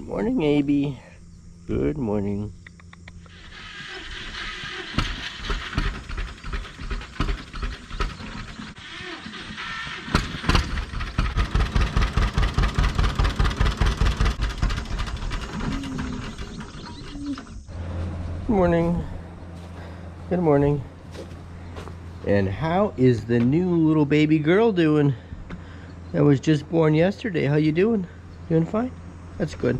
Morning, AB. Good morning. Good morning. Good morning. And how is the new little baby girl doing? That was just born yesterday. How you doing? Doing fine? That's good.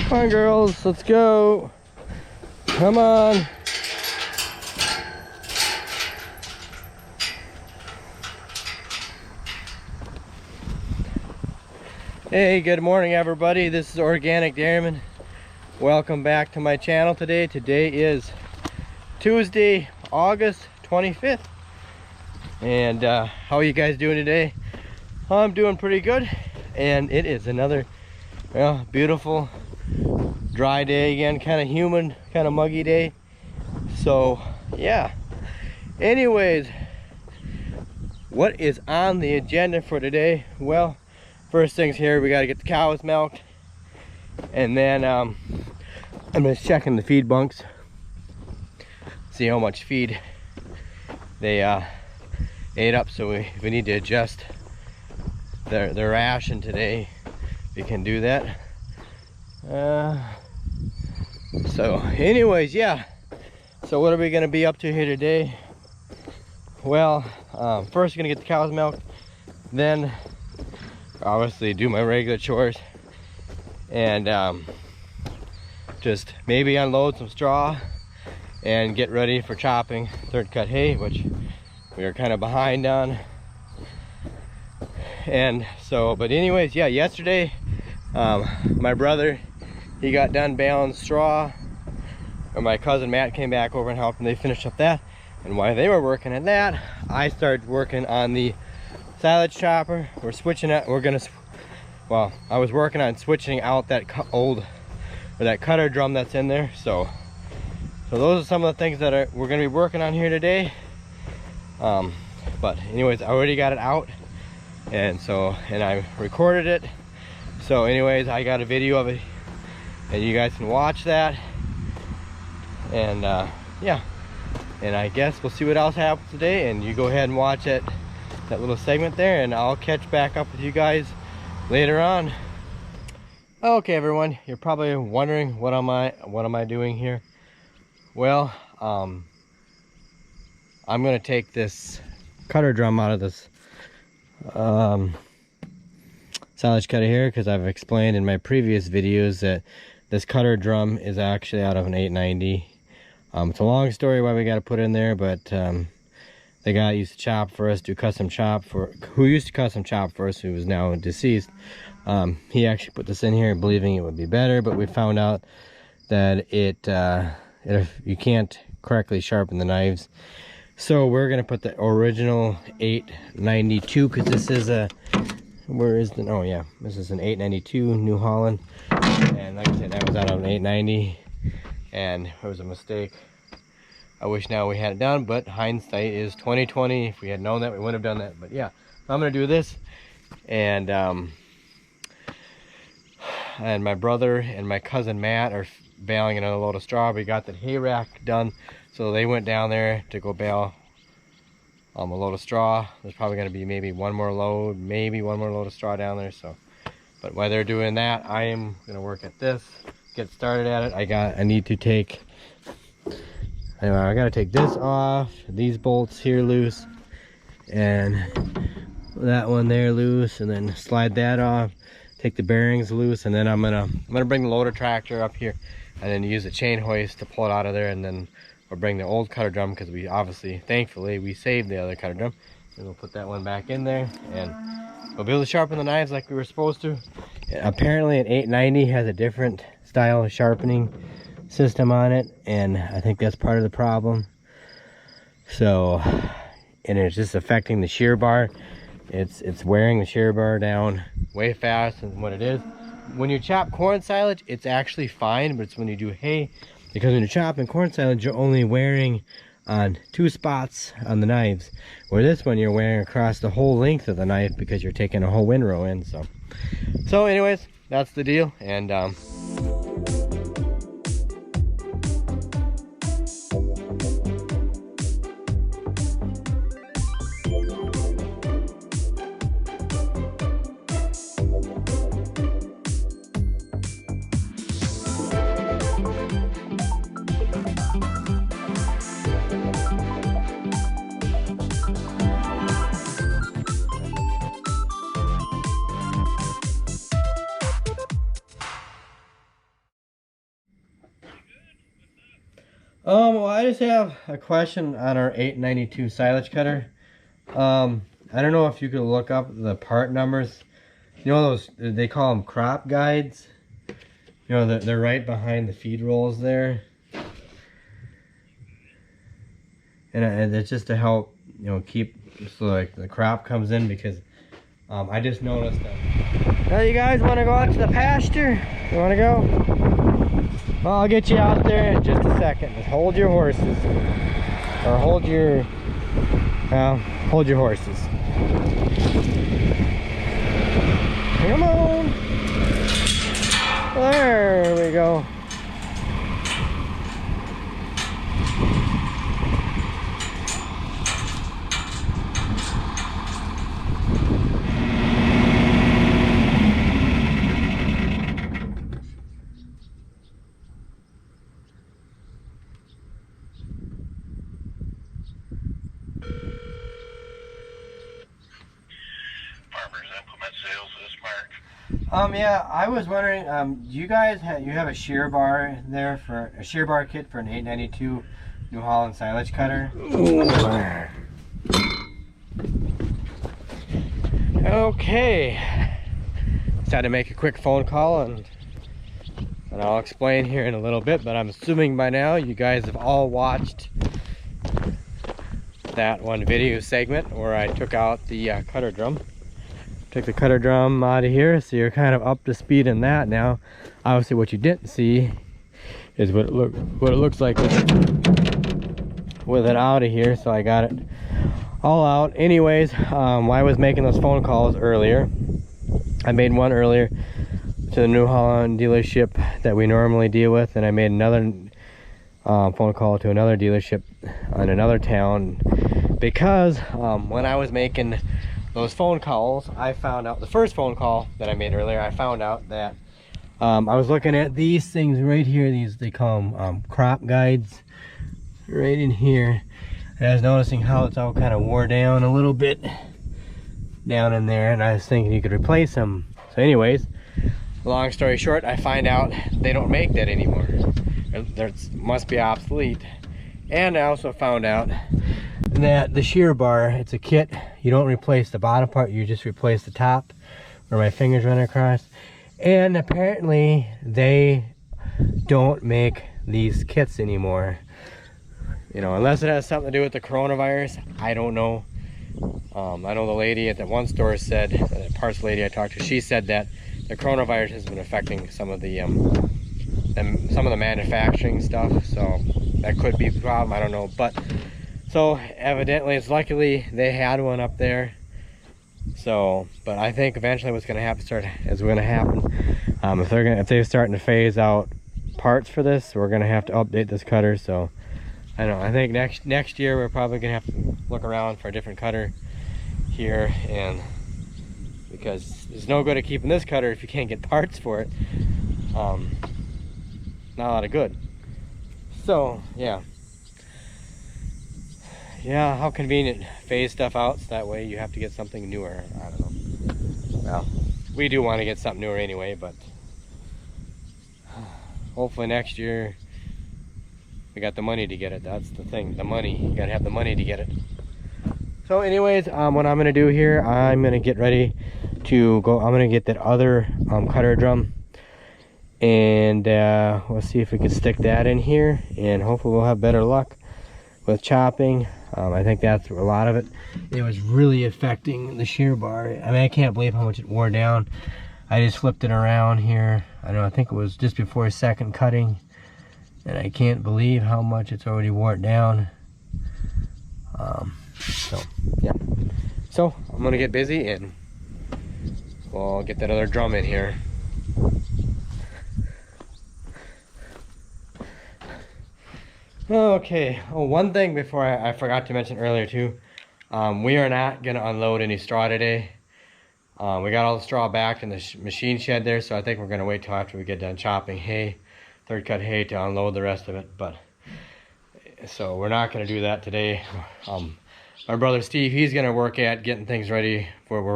Come on, girls, let's go. Come on. Hey, good morning, everybody. This is Organic Dairyman. Welcome back to my channel today. Today is Tuesday, August 25th. And how are you guys doing today? I'm doing pretty good. And it is another beautiful dry day again, kind of humid, kind of muggy day. So yeah, anyways, what is on the agenda for today? Well, first things here, we got to get the cows milked, and then I'm just checking the feed bunks, see how much feed they ate up. So we need to adjust their ration today. We can do that. So anyways, yeah, so what are we going to be up to here today? Well, first gonna get the cows milked, then obviously do my regular chores, and just maybe unload some straw and get ready for chopping third cut hay, which we are kind of behind on. And so, but anyways, yeah, yesterday my brother, he got done baling straw, or my cousin Matt came back over and helped, and they finished up that. And while they were working at that, I started working on the silage chopper. We're switching it. I was working on switching out that that cutter drum that's in there. So those are some of the things that we're going to be working on here today. But anyways, I already got it out, and I recorded it. So anyways, I got a video of it, and you guys can watch that. And yeah, and I guess we'll see what else happens today, and you go ahead and watch that little segment there, and I'll catch back up with you guys later on. Okay, everyone, you're probably wondering what am I doing here? Well, I'm gonna take this cutter drum out of this silage cutter here, because I've explained in my previous videos that this cutter drum is actually out of an 890. It's a long story why we got to put it in there, but the guy used to chop for us, who used to custom chop for us, who is now deceased, he actually put this in here believing it would be better, but we found out that if you can't correctly sharpen the knives. So we're gonna put the original 892, because this is this is an 892 New Holland, and like I said, that was out of an 890, and it was a mistake. I wish now we had it done, but hindsight is 2020. If we had known that, we wouldn't have done that. But yeah, I'm gonna do this, and my brother and my cousin Matt are baling another load of straw. We got the hay rack done, so they went down there to go bale a load of straw. There's probably gonna be maybe one more load of straw down there. So, but while they're doing that, I am gonna work at this, get started at it. I gotta take this off, these bolts here loose, and that one there loose, and then slide that off, take the bearings loose, and then I'm gonna bring the loader tractor up here, and then use the chain hoist to pull it out of there, and then we'll bring the old cutter drum, because thankfully we saved the other cutter drum, and we'll put that one back in there, and we'll be able to sharpen the knives like we were supposed to. Apparently an 890 has a different style of sharpening system on it, and I think that's part of the problem. So, and it's just affecting the shear bar. It's wearing the shear bar down way faster than what it is. When you chop corn silage, it's actually fine, but it's when you do hay Because when you're chopping corn silage, you're only wearing on 2 spots on the knives, where this one you're wearing across the whole length of the knife because you're taking a whole windrow in. So anyways, that's the deal. And well, I just have a question on our 892 silage cutter. I don't know if you could look up the part numbers. You know those, they call them crop guides. You know, they're right behind the feed rolls there. And it's just to help, you know, keep, so like the crop comes in, because I just noticed that. Well, you guys want to go out to the pasture? You want to go? Well, I'll get you out there in just a second. Just hold your horses. Or hold your horses. Come on. There we go. Yeah, I was wondering, do you guys have a shear bar there, for a shear bar kit for an 892 New Holland silage cutter? Okay, just had to make a quick phone call, and I'll explain here in a little bit, but I'm assuming by now you guys have all watched that one video segment where I took out the cutter drum. Took the cutter drum out of here, so you're kind of up to speed in that now. Obviously what you didn't see is what it looks like with it out of here, so I got it all out. Anyways, while I was making those phone calls earlier, I made one earlier to the New Holland dealership that we normally deal with, and I made another phone call to another dealership in another town, because when I was making those phone calls, I found out, the first phone call that I made earlier, I found out that I was looking at these things right here. These, they call them crop guides, right in here. And I was noticing how it's all kind of wore down a little bit down in there, and I was thinking you could replace them. So anyways, long story short, I find out they don't make that anymore. They must be obsolete. And I also found out that the shear bar, it's a kit. You don't replace the bottom part, you just replace the top where my fingers run across. And apparently they don't make these kits anymore, you know, unless it has something to do with the coronavirus. I don't know. I know the lady at the one store said, the parts lady I talked to, she said that the coronavirus has been affecting some of the manufacturing stuff, so that could be the problem. I don't know, but so evidently, it's luckily they had one up there. So, but I think eventually what's going to happen if they're starting to phase out parts for this, we're going to have to update this cutter. So I don't know, I think next year we're probably going to have to look around for a different cutter here, and because there's no good at keeping this cutter if you can't get parts for it. Not a lot of good. So yeah, how convenient. Phase stuff out so that way you have to get something newer. I don't know. Well, we do want to get something newer anyway, but hopefully next year we got the money to get it. That's the thing, the money. You gotta have the money to get it. So anyways, what I'm gonna do here, I'm gonna get ready to go. I'm gonna get that other cutter drum, and we'll see if we can stick that in here, and hopefully we'll have better luck with chopping. I think that's a lot of it. It was really affecting the shear bar. I mean, I can't believe how much it wore down. I just flipped it around here. I don't know, I think it was just before second cutting, and I can't believe how much it's already wore it down. So yeah, so I'm gonna get busy and we'll get that other drum in here. Okay, oh, one thing before I forgot to mention earlier too, we are not gonna unload any straw today. We got all the straw back in the machine shed there, so I think we're gonna wait till after we get done chopping hay, third cut hay, to unload the rest of it. But so we're not gonna do that today. My brother Steve, he's gonna work at getting things ready for where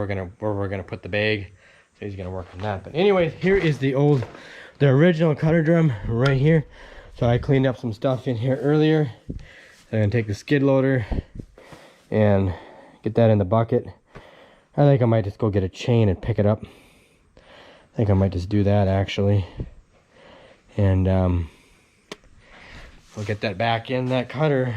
we're gonna put the bag. So he's gonna work on that. But anyways, here is the original cutter drum right here. So I cleaned up some stuff in here earlier. So I'm gonna take the skid loader and get that in the bucket. I think I might just go get a chain and pick it up. I think I might just do that actually. And we'll get that back in that cutter.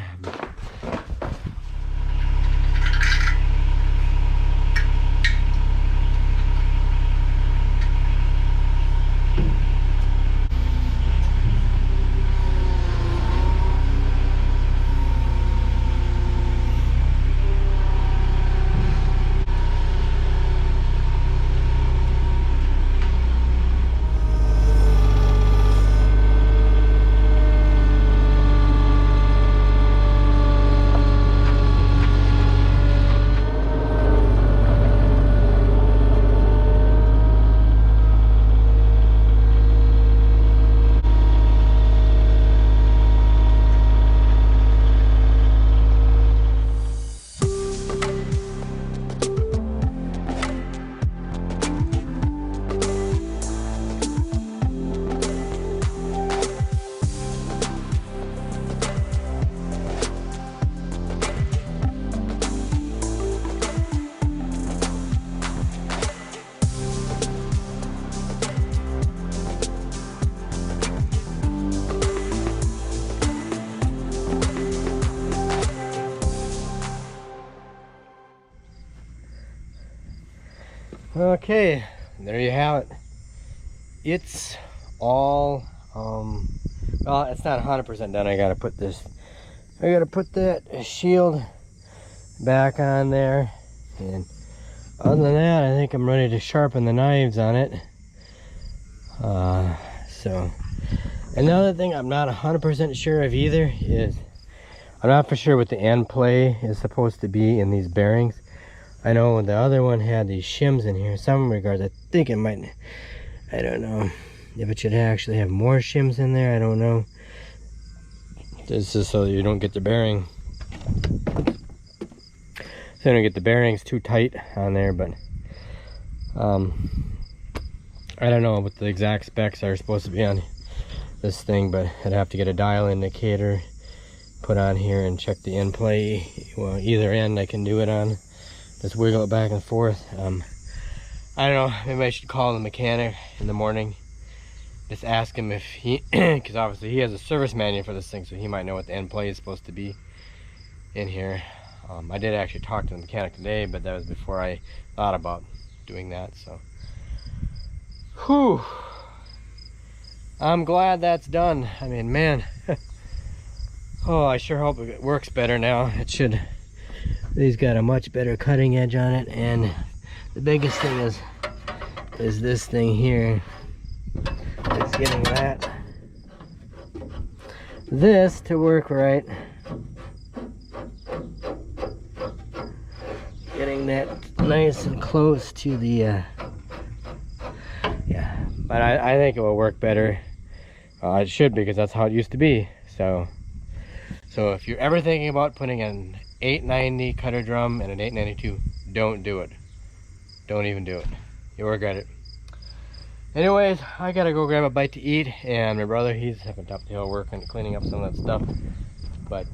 Okay, there you have it. It's all well, it's not 100% done. I gotta put that shield back on there, and other than that, I think I'm ready to sharpen the knives on it. So another thing I'm not 100% sure of either is I'm not for sure what the end play is supposed to be in these bearings. I know the other one had these shims in here. In some regards, I think it might, I don't know if it should actually have more shims in there. I don't know. This is so you don't get the bearing, so you don't get the bearings too tight on there. But I don't know what the exact specs are supposed to be on this thing, but I'd have to get a dial indicator put on here and check the end play. Well, either end I can do it on. Just wiggle it back and forth. I don't know, maybe I should call the mechanic in the morning. Just ask him if he, because obviously he has a service manual for this thing, so he might know what the end play is supposed to be in here. I did actually talk to the mechanic today, but that was before I thought about doing that, so. Whew. I'm glad that's done. I mean, man. Oh, I sure hope it works better now. It should. These got a much better cutting edge on it, and the biggest thing is this thing here. It's getting this to work right. Getting that nice and close to the yeah, but I think it will work better. It should, because that's how it used to be. So if you're ever thinking about putting an 890 cutter drum and an 892, don't do it. Don't even do it. You'll regret it. Anyways, I gotta go grab a bite to eat, and my brother, he's up on top of the hill working, cleaning up some of that stuff. But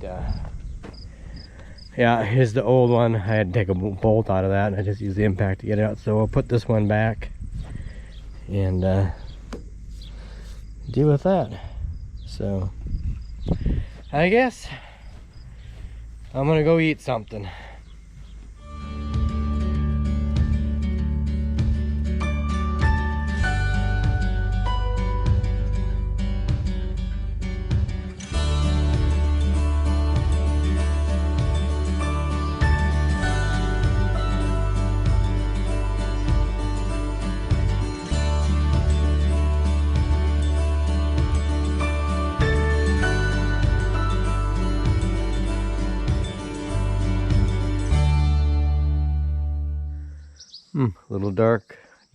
yeah, here's the old one. I had to take a bolt out of that, and I just used the impact to get it out. So we'll put this one back and deal with that. So I guess I'm gonna go eat something. A little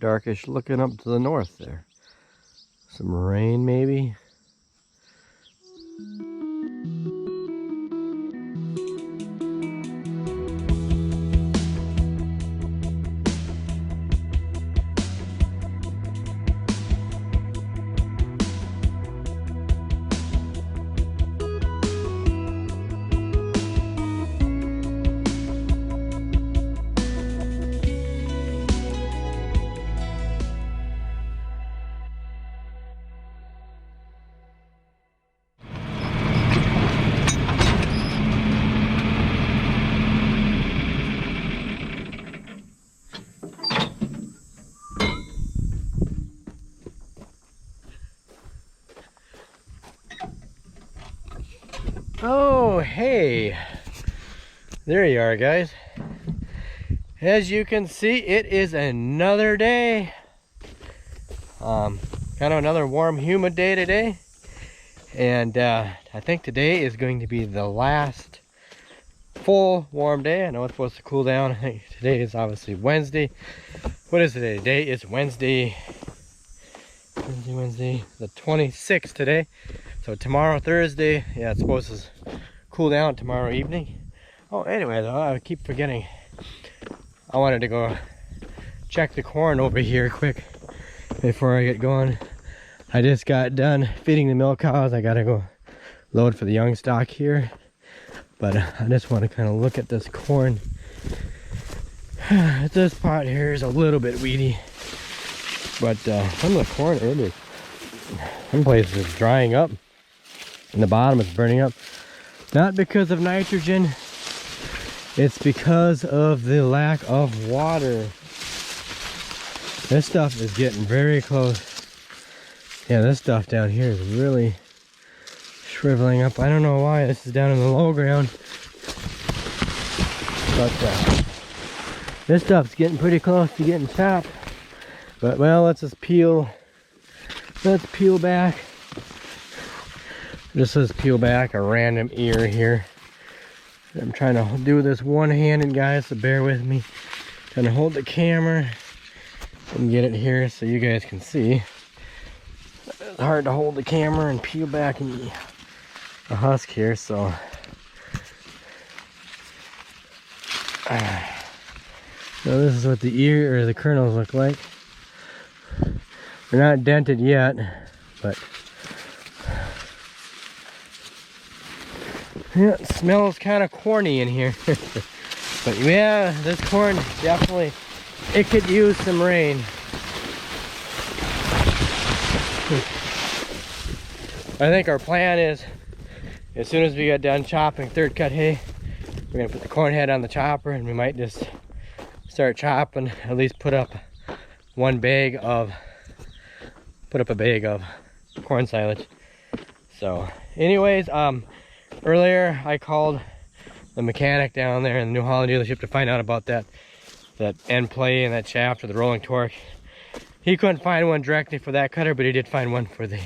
darkish looking up to the north there. Some rain maybe. Oh, hey, there you are, guys. As you can see, it is another day. Kind of another warm, humid day today. And I think today is going to be the last full warm day. I know it's supposed to cool down. I think today is obviously Wednesday. What is today? Today is Wednesday, the 26th today. So tomorrow, Thursday, yeah, it's supposed to cool down tomorrow evening. Oh, anyway, though, I keep forgetting. I wanted to go check the corn over here quick before I get going. I just got done feeding the milk cows. I gotta go load for the young stock here. But I just want to kind of look at this corn. This pot here is a little bit weedy. But some of the corn, some places is drying up. And the bottom is burning up. Not because of nitrogen. It's because of the lack of water. This stuff is getting very close. Yeah, this stuff down here is really shriveling up. I don't know why. This is down in the low ground. But this stuff's getting pretty close to getting chopped. But well, let's peel back. Just let's peel back a random ear here. I'm trying to do this one-handed, guys, so bear with me. Trying to hold the camera and get it here so you guys can see. It's hard to hold the camera and peel back a husk here, so so this is what the ear or the kernels look like. They're not dented yet, but yeah, it smells kind of corny in here. But yeah, this corn definitely, it could use some rain. I think our plan is, as soon as we get done chopping third cut hay, we're gonna put the corn head on the chopper, and we might just start chopping, at least put up a bag of corn silage. So anyways, earlier I called the mechanic down there in the New Holland dealership to find out about that end play and that shaft or the rolling torque. He couldn't find one directly for that cutter, but he did find one for the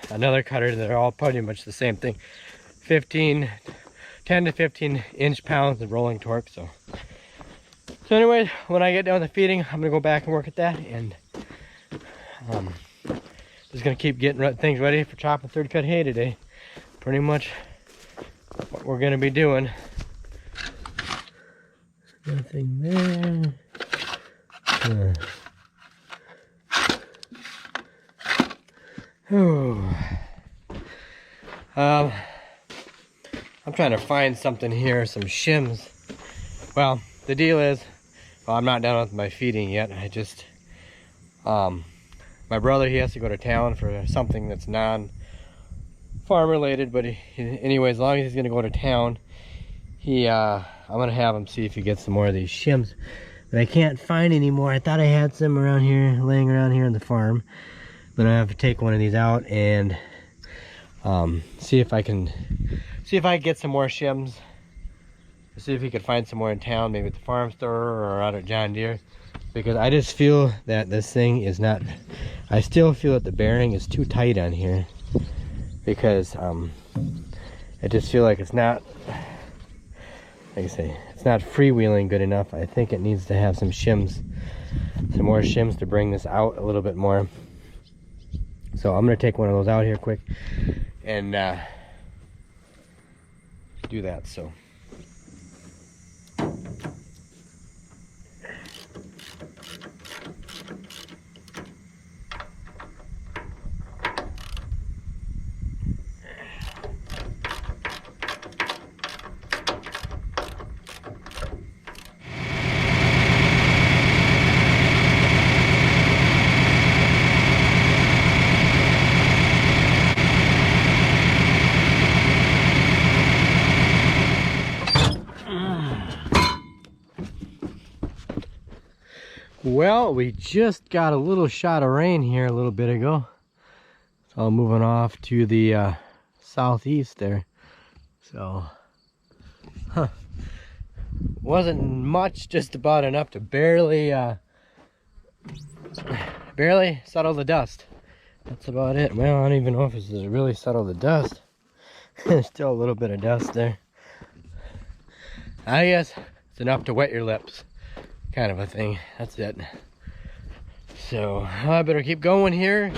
another cutter. They're all pretty much the same thing. 10 to 15 inch-pounds of rolling torque. So anyway, when I get done with the feeding, I'm gonna go back and work at that, and just gonna keep getting things ready for chopping third cut hay today. Pretty much what we're gonna be doing. Nothing there. I'm trying to find something here, some shims. Well, the deal is, well, I'm not done with my feeding yet. I just, my brother, he has to go to town for something that's non-farm related, but anyway, as long as he's gonna go to town, I'm gonna have him see if he gets some more of these shims. But I can't find any more. I thought I had some around here, laying around here on the farm. But I have to take one of these out and see if I can get some more shims. See if he could find some more in town, maybe at the farm store or out at John Deere. Because I just feel that this thing is not, I still feel that the bearing is too tight on here. Because I just feel like it's not like I say, it's not freewheeling good enough. I think it needs to have some shims, some more shims to bring this out a little bit more. So I'm gonna take one of those out here quick and do that. So well, we just got a little shot of rain here a little bit ago. So I'm moving off to the southeast there. So, wasn't much, just about enough to barely settle the dust. That's about it. Well, I don't even know if it's really settle the dust. There's still a little bit of dust there. I guess it's enough to wet your lips, kind of a thing. That's it. So I better keep going here.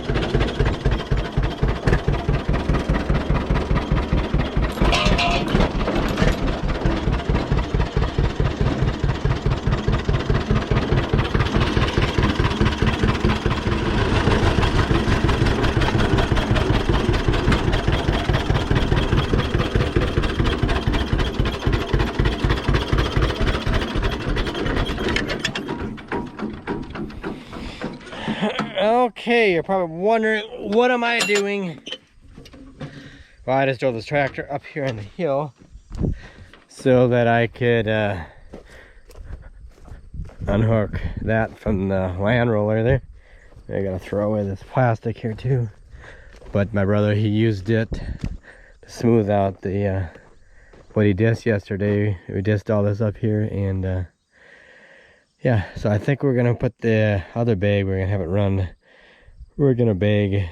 Okay, you're probably wondering, what am I doing? Well, I just drove this tractor up here on the hill so that I could unhook that from the land roller there. I gotta throw away this plastic here too. But my brother, he used it to smooth out the what he disced yesterday. We disced all this up here, and yeah, so I think we're gonna put the other bag, we're gonna have it run, we're gonna bag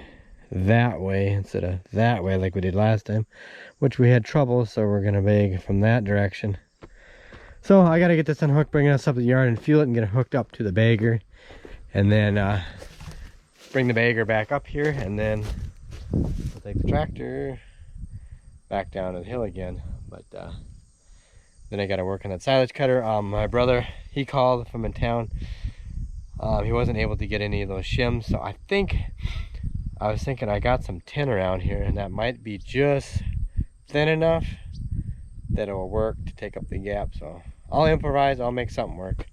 that way instead of that way like we did last time, which we had trouble, so we're gonna bag from that direction. So I gotta get this unhooked, bring us up to the yard and fuel it and get it hooked up to the bagger, and then bring the bagger back up here, and then we'll take the tractor back down the hill again. But then I gotta work on that silage cutter. My brother, he called from in town. He wasn't able to get any of those shims, so I was thinking I got some tin around here, and that might be just thin enough that it will work to take up the gap. So I'll improvise, I'll make something work.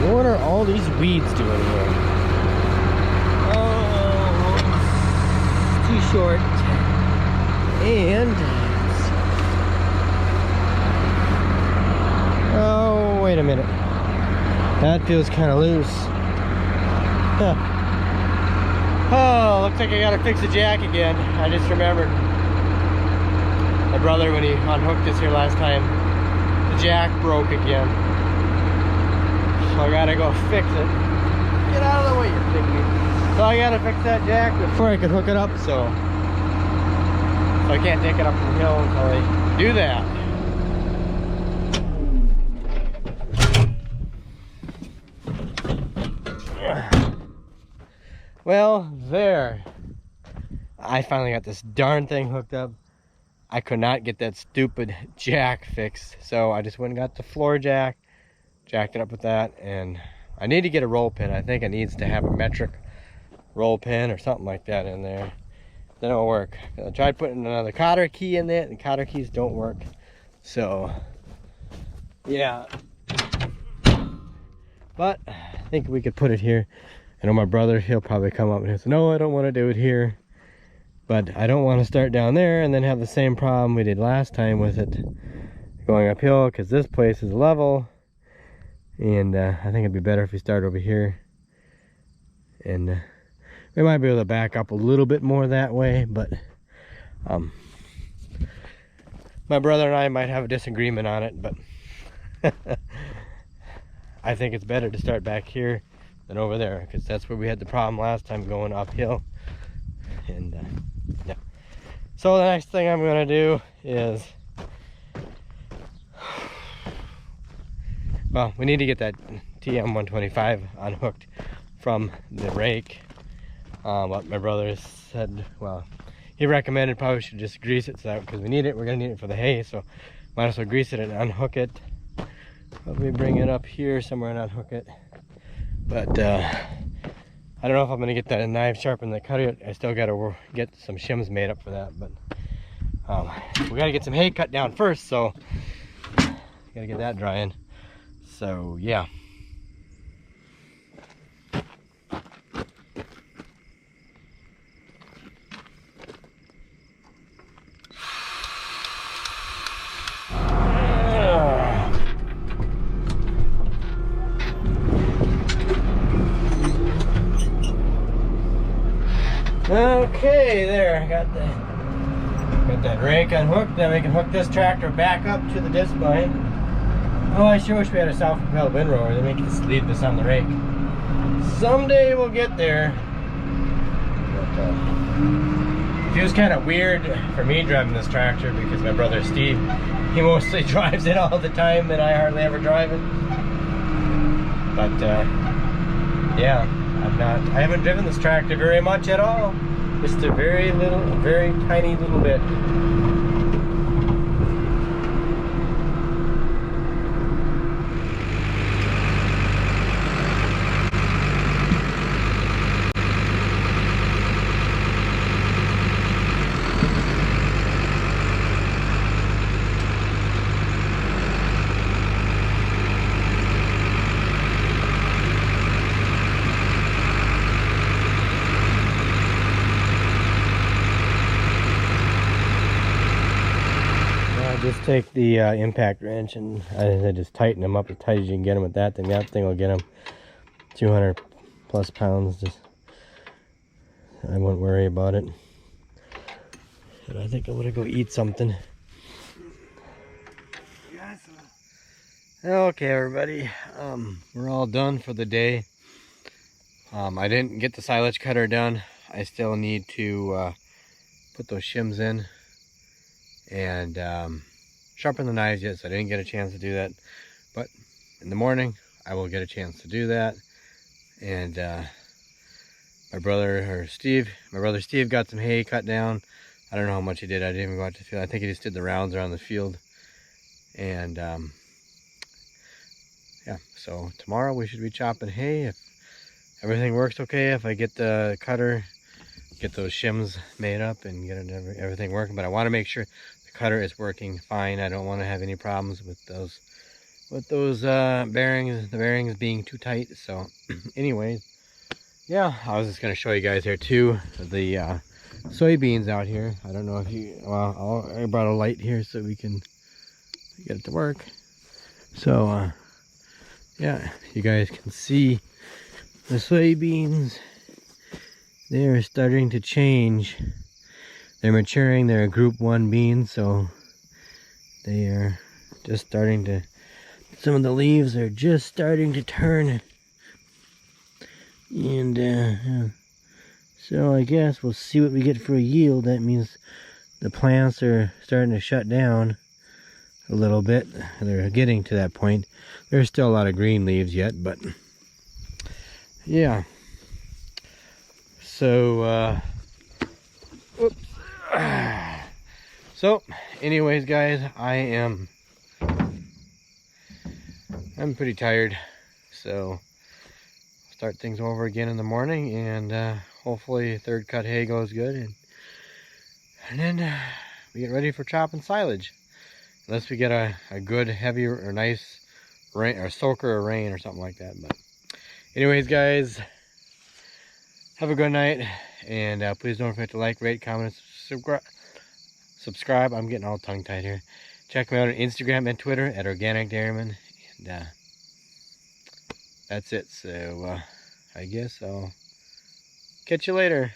What are all these weeds doing here? Oh, it's too short. And oh, wait a minute. That feels kind of loose. Huh. Oh, looks like I gotta fix the jack again. I just remembered. My brother, when he unhooked this here last time, the jack broke again. So I gotta go fix it. Get out of the way, you pygmy. So I gotta fix that jack before I can hook it up, so I can't take it up the hill until I do that. Well, there. I finally got this darn thing hooked up. I could not get that stupid jack fixed, so I just went and got the floor jack, jacked it up with that, and I need to get a roll pin. I think it needs to have a metric roll pin or something like that in there. Then it'll work. I tried putting another cotter key in it, and cotter keys don't work. So yeah, but I think we could put it here. I know my brother, he'll probably come up and he'll say, no, I don't want to do it here. But I don't want to start down there and then have the same problem we did last time with it going uphill, because this place is level. And I think it'd be better if we start over here. And we might be able to back up a little bit more that way, but my brother and I might have a disagreement on it, but I think it's better to start back here than over there, because that's where we had the problem last time, going uphill. And yeah, so the next thing I'm gonna do is, well, we need to get that TM125 unhooked from the rake. What my brother said, well, he recommended probably should just grease it, so because we need it, we're gonna need it for the hay, so might as well grease it and unhook it. Probably bring it up here somewhere and unhook it. But I don't know if I'm gonna get that knife sharpened, the cutter. I still gotta get some shims made up for that, but we gotta get some hay cut down first, so gotta get that drying. So yeah. Okay, there, got that rake unhooked. Then we can hook this tractor back up to the disc line. Oh, I sure wish we had a self-propelled windrower, then we could just leave this on the rake. Someday we'll get there. But it feels kind of weird for me driving this tractor, because my brother Steve, he mostly drives it all the time and I hardly ever drive it. But yeah, I haven't driven this tractor very much at all. Just a very tiny little bit. Just take the impact wrench and I just tighten them up as tight as you can get them with that thing. That thing will get them 200 plus pounds. Just, I won't worry about it. But I think I'm gonna go eat something. Okay, everybody, we're all done for the day. I didn't get the silage cutter done. I still need to put those shims in and sharpen the knives yet, so I didn't get a chance to do that. But in the morning, I will get a chance to do that. And my brother Steve got some hay cut down. I don't know how much he did. I didn't even go out to the field. I think he just did the rounds around the field. And yeah, so tomorrow we should be chopping hay if everything works okay. If I get the cutter, get those shims made up and get everything working. But I want to make sure the cutter is working fine. I don't want to have any problems with those bearings, the bearings being too tight. So anyways, yeah, I was just going to show you guys here too the soybeans out here. I don't know if you, well, I brought a light here so we can get it to work. So yeah, you guys can see the soybeans. They're starting to change. They're maturing. They're a group 1 bean, so they are just starting to, some of the leaves are just starting to turn. And so I guess we'll see what we get for a yield. That means the plants are starting to shut down a little bit. They're getting to that point. There's still a lot of green leaves yet, but yeah. So whoops. So anyways, guys, I'm pretty tired, so start things over again in the morning, and hopefully third cut hay goes good, and then we get ready for chopping silage. unless we get a good heavy or nice rain or soaker or rain or something like that. But anyways, guys, have a good night, and please don't forget to like, rate, comment, subscribe. I'm getting all tongue-tied here. Check me out on Instagram and Twitter at Organic Dairyman, and that's it. So I guess I'll catch you later.